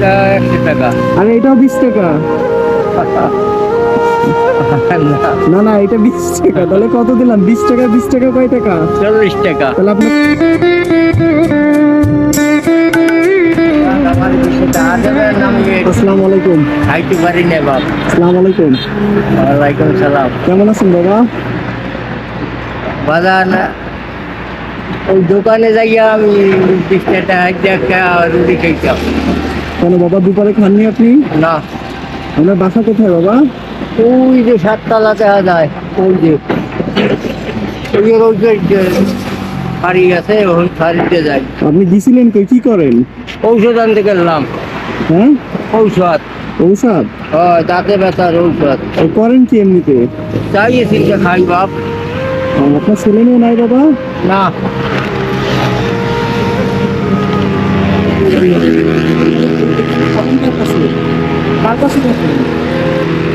এটা 100 টাকা। আর এটাও 20 টাকা। না না, এটা 20 টাকা। তাহলে কত দিলাম? 20 টাকা 20 টাকা কয় টাকা? 40 টাকা। তাহলে আপনার আসসালামু আলাইকুম। খাইতে পারি না বাপ। আসসালামু আলাইকুম। ওয়ালাইকুম সালাম। কেমন আছেন বাবা? বাজার ওই দোকানে যাইয়া আমি 20 টাকা একটা রুটি খাইতাম। কেন বাবা, দুপুরে খাননি আপনি? না, আপনার বাসা কোথায় বাবা? ওই যে 7 তলা দেখা যায়, ওই যে বাড়ি আছে, ওই বাড়িতে যাই। আপনি দিছিলেন কই, কি করেন? ঔষধ আনতে গেলাম। হ্যাঁ, ঔষধ, ঔষধ দাঁতে ব্যথার ঔষধ। করেন কি এমনিতে? চাইয়েছি যে খাই বাপ। আপনার ছেলে মেয়ে নাই বাবা? না, কার কাছে থাকে?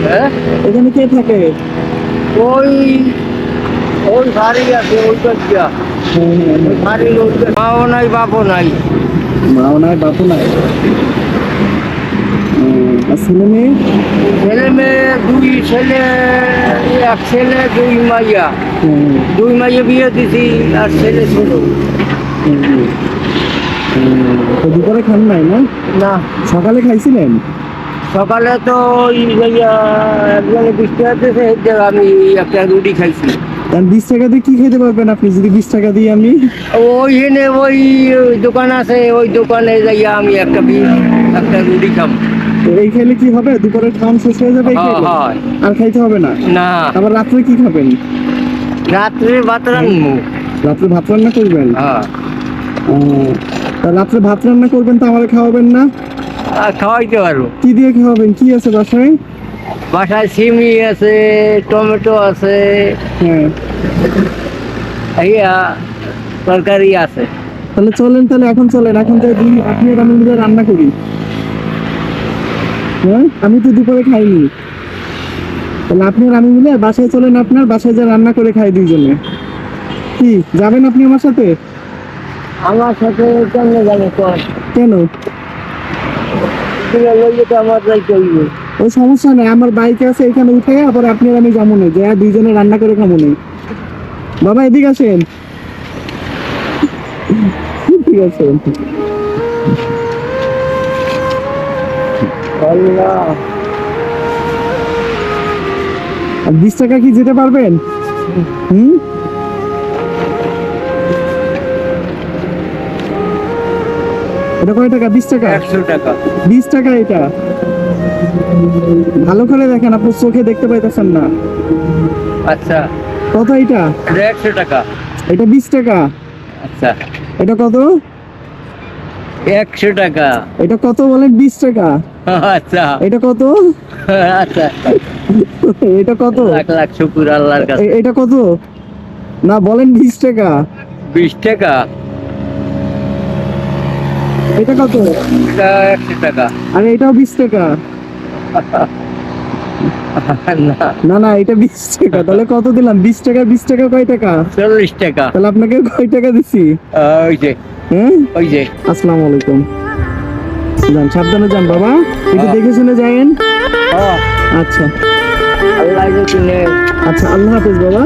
হ্যাঁ এখানে কে থাকে? ওই ওই বাড়ি আছে, ওই দিয়া বাড়ির মাও নাই বাপও নাই। মাও নাই বাপও নাই। আর ছেলে মেয়ে? ছেলে মেয়ে 2 ছেলে, 1 ছেলে 2 মাইয়া। 2 মাইয়া বিয়ে দিছি, আর ছেলে ছিল তো দুপুরে খান নাই না? না। সকালে খাইছিলেন? সকালে তো ওই একজনে 20 টাকা দিয়েছে, এর জায়গায় আমি একটা রুটি খাইছি। কারণ 20 টাকা দিয়ে কি খেতে পারবেন আপনি যদি 20 টাকা দিয়ে আমি? ওইখানে ওই দোকান আছে, ওই দোকানে যাইয়া আমি একটা রুটি খাম। এই খেলে কি হবে? দুপুরে খাওয়ান শেষ হয়ে যাবে এই খেলে? হয়। আর খাইতে হবে না? না, আবার রাত্রে কি খাবেন? রাত্রে ভাত রান্নু। রাত্রে ভাত রান্না করবেন? হ্যাঁ, তা রাত্রে ভাত রান্না করবেন তো আমারে খাওয়াবেন না? আর খাওয়াইতে পারবো। কি দিয়ে খাওয়াবেন? কি আছে বাসায়? বাসায় সিমি আছে, টমেটো আছে, হ্যাঁ, ইয়া তরকারি আছে। তাহলে চলেন, তাহলে এখন চলেন, এখন যাই আপনি আর আমি মিলে রান্না করি। হ্যাঁ, আমি তো দুপুরে খাইনি। তাহলে আপনি আর আমি মিলে বাসায় চলেন, আপনার বাসায় যা রান্না করে খাই দুইজনে। কি যাবেন আপনি আমার সাথে? আমার সাথে কেমনে যাবে কর? কেন? লইলে তো আমার যাইতে হইবে। ওই সমস্যা নেই, আমার বাইকে আছে, এখানে উঠে আবার আপনি আর আমি যাবো না, যে দুইজনে রান্না করে খাবো না। বাবা এদিকে আসেন। ঠিক আছে। আল্লাহ, আর 20 টাকা কি যেতে পারবেন? হুম, এটা কয় টাকা? 20 টাকা। 100 টাকা। 20 টাকা এটা। ভালো করে দেখেন, আপনার চোখে দেখতে পাইতেছেন না। আচ্ছা, কত এটা? এটা 100 টাকা। এটা 20 টাকা। আচ্ছা, এটা কত? 100 টাকা। এটা কত বলেন? 20 টাকা। আচ্ছা, এটা কত? আচ্ছা, এটা কত? লাখ লাখ শুকুর আল্লাহর কাছে। এটা কত? না বলেন 20 টাকা। 20 টাকা। এটা কত? এটা 100 টাকা। আর এটাও 20 টাকা। না, না না, এটা 20 টাকা। তাহলে কত দিলাম? 20 টাকা 20 টাকা কয় টাকা? 40 টাকা। তাহলে আপনাকে কয় টাকা দিছি? ওই যে, হ্যাঁ, ওই যে। আসসালামু আলাইকুম। যান, সাবধানে যান বাবা, একটু দেখে শুনে যায়েন। হ্যাঁ, আচ্ছা আল্লাহ যদি নেয়। আচ্ছা, আল্লাহ হাফেজ বাবা।